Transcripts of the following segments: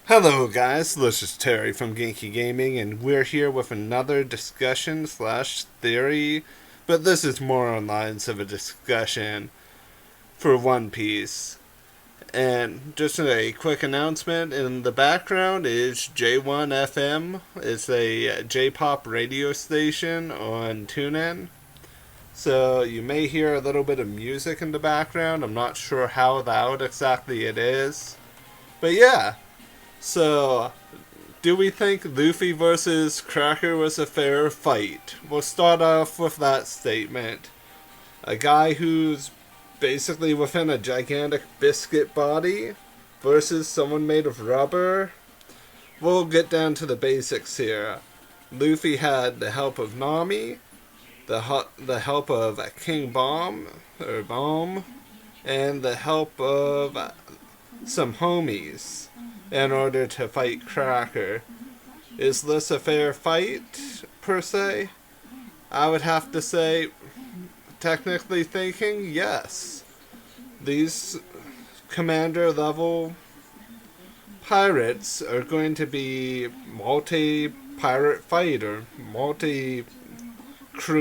Hello guys, this is Terry from Genki Gaming and we're here with another discussion slash theory, but this is more on lines of a discussion for One Piece. And just a quick announcement, in the background is J1 FM. It's a J-pop radio station on TuneIn. So you may hear a little bit of music in the background. I'm not sure how loud exactly it is. But yeah, so do we think Luffy versus Cracker was a fair fight? We'll start off with that statement. A guy who's basically within a gigantic biscuit body versus someone made of rubber? We'll get down to the basics here. Luffy had the help of Nami, the help of King Bomb, or Bomb, and the help of some homies in order to fight Cracker. Is this a fair fight, per se? I would have to say, technically thinking, yes. These commander level pirates are going to be multi-pirate fight or multi-crew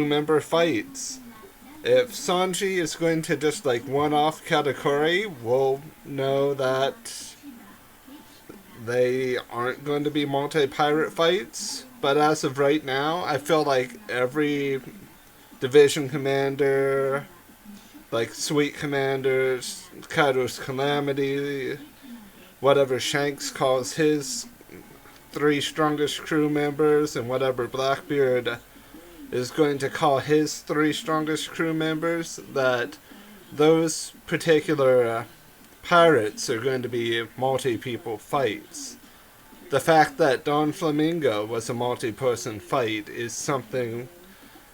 member fights. If Sanji is going to just like one-off Katakuri, we'll know that they aren't going to be multi-pirate fights. But as of right now, I feel like every division commander, like Sweet Commanders, Kaido's Calamity, whatever Shanks calls his three strongest crew members, and whatever Blackbeard is going to call his three strongest crew members, that those particular pirates are going to be multi-people fights. The fact that Don Flamingo was a multi-person fight is something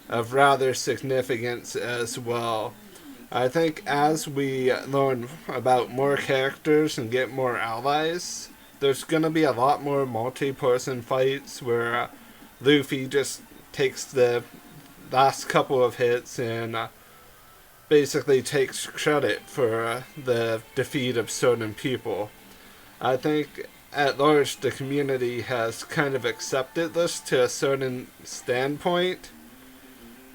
of rather significance as well. I think as we learn about more characters and get more allies, there's going to be a lot more multi-person fights where Luffy just takes the last couple of hits and basically takes credit for the defeat of certain people. I think at large the community has kind of accepted this to a certain standpoint,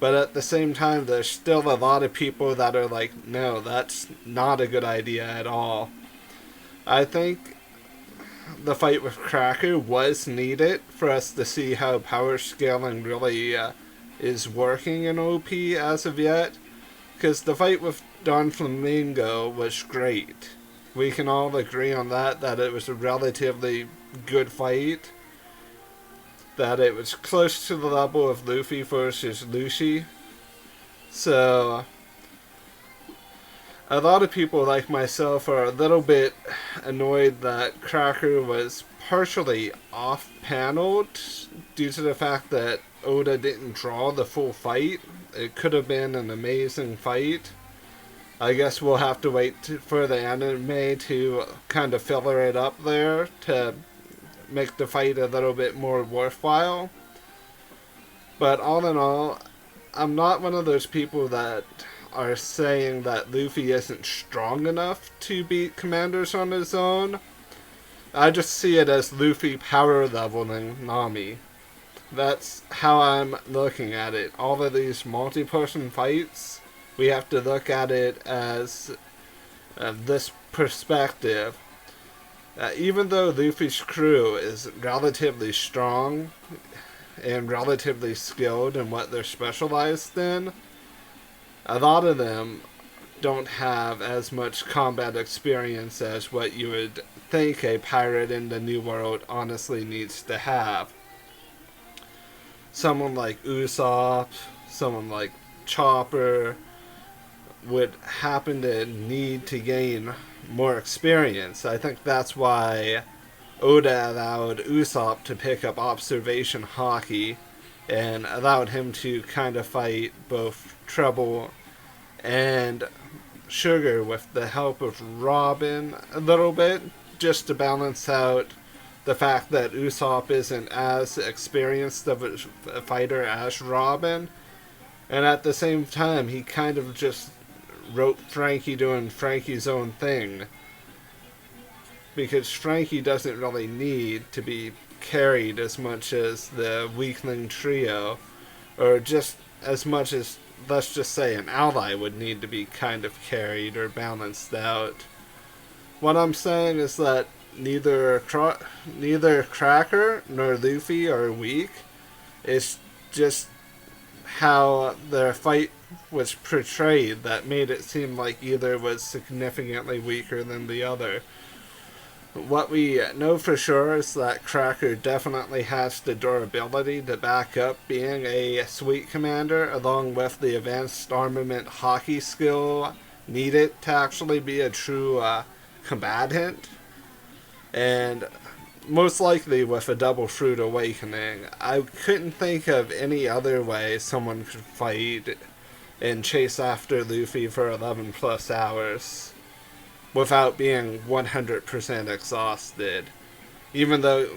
but at the same time there's still a lot of people that are like, no, that's not a good idea at all. I think the fight with Cracker was needed for us to see how power scaling really is working in OP as of yet. Because the fight with Don Flamingo was great. We can all agree on that it was a relatively good fight. That it was close to the level of Luffy versus Lucy. So, a lot of people like myself are a little bit annoyed that Cracker was partially off-paneled due to the fact that Oda didn't draw the full fight. It could have been an amazing fight. I guess we'll have to wait for the anime to kind of filler it up there to make the fight a little bit more worthwhile. But all in all, I'm not one of those people that are saying that Luffy isn't strong enough to beat commanders on his own. I just see it as Luffy power leveling Nami. That's how I'm looking at it. All of these multi-person fights, we have to look at it as this perspective. Even though Luffy's crew is relatively strong and relatively skilled in what they're specialized in, a lot of them don't have as much combat experience as what you would think a pirate in the New World honestly needs to have. Someone like Usopp, someone like Chopper would happen to need to gain more experience. I think that's why Oda allowed Usopp to pick up observation hockey and allowed him to kind of fight both Trouble and Sugar with the help of Robin a little bit, just to balance out the fact that Usopp isn't as experienced of a fighter as Robin, and at the same time he kind of just wrote Frankie doing Frankie's own thing. because Frankie doesn't really need to be carried as much as the weakling trio, or just as much as, let's just say, an ally would need to be kind of carried or balanced out. What I'm saying is that neither Cracker nor Luffy are weak. It's just how their fight was portrayed that made it seem like either was significantly weaker than the other. What we know for sure is that Cracker definitely has the durability to back up being a sweet commander, along with the advanced armament hockey skill needed to actually be a true combatant. And most likely with a double fruit awakening. I couldn't think of any other way someone could fight and chase after Luffy for 11 plus hours without being 100% exhausted. Even though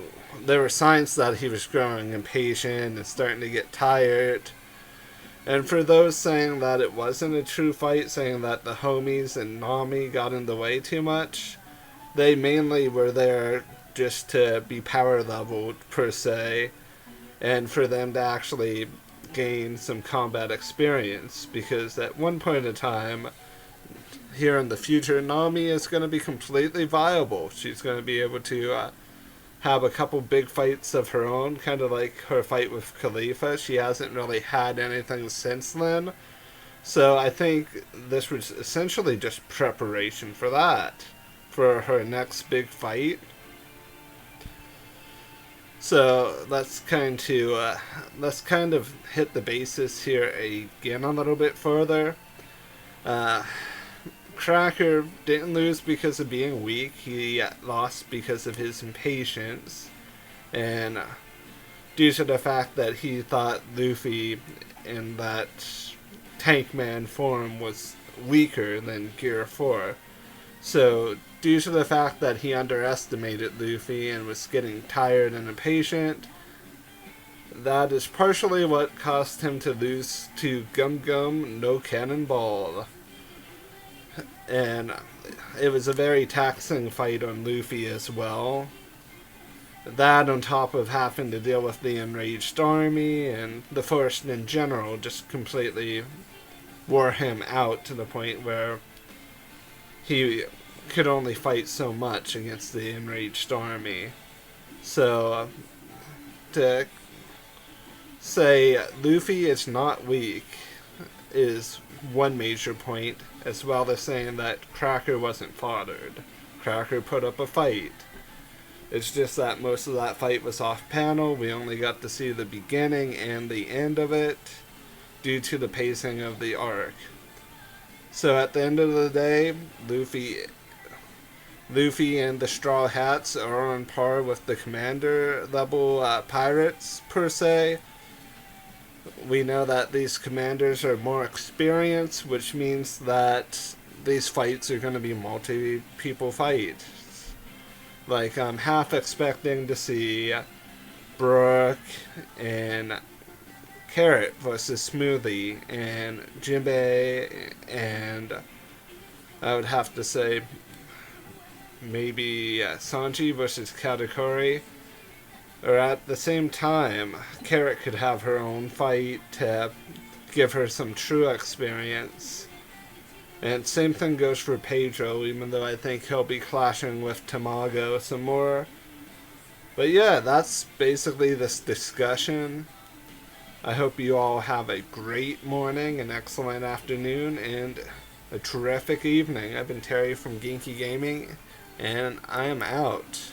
there were signs that he was growing impatient and starting to get tired. And for those saying that it wasn't a true fight, saying that the homies and Nami got in the way too much, they mainly were there just to be power leveled, per se, and for them to actually gain some combat experience, because at one point in time, here in the future, Nami is going to be completely viable. She's going to be able to have a couple big fights of her own, kind of like her fight with Khalifa. She hasn't really had anything since then, so I think this was essentially just preparation for that, for her next big fight. So let's kind of hit the basis here again a little bit further. Cracker didn't lose because of being weak. He lost because of his impatience, and due to the fact that he thought Luffy in that Tank Man form was weaker than Gear 4. So, due to the fact that he underestimated Luffy and was getting tired and impatient, that is partially what caused him to lose to Gum Gum no Cannonball. And it was a very taxing fight on Luffy as well. That on top of having to deal with the enraged army, and the forest in general just completely wore him out to the point where he could only fight so much against the enraged army. So, to say Luffy is not weak is one major point, as well as saying that Cracker wasn't slaughtered. Cracker put up a fight. It's just that most of that fight was off panel. We only got to see the beginning and the end of it due to the pacing of the arc. So at the end of the day, Luffy and the Straw Hats are on par with the commander level pirates, per se. We know that these commanders are more experienced, which means that these fights are going to be multi-people fights. Like, I'm half expecting to see Brooke and Carrot versus Smoothie, and Jinbei, and I would have to say maybe Sanji versus Katakuri. Or at the same time, Carrot could have her own fight to give her some true experience. And same thing goes for Pedro, even though I think he'll be clashing with Tamago some more. But yeah, that's basically this discussion. I hope you all have a great morning, an excellent afternoon, and a terrific evening. I've been Terry from Genki Gaming, and I am out.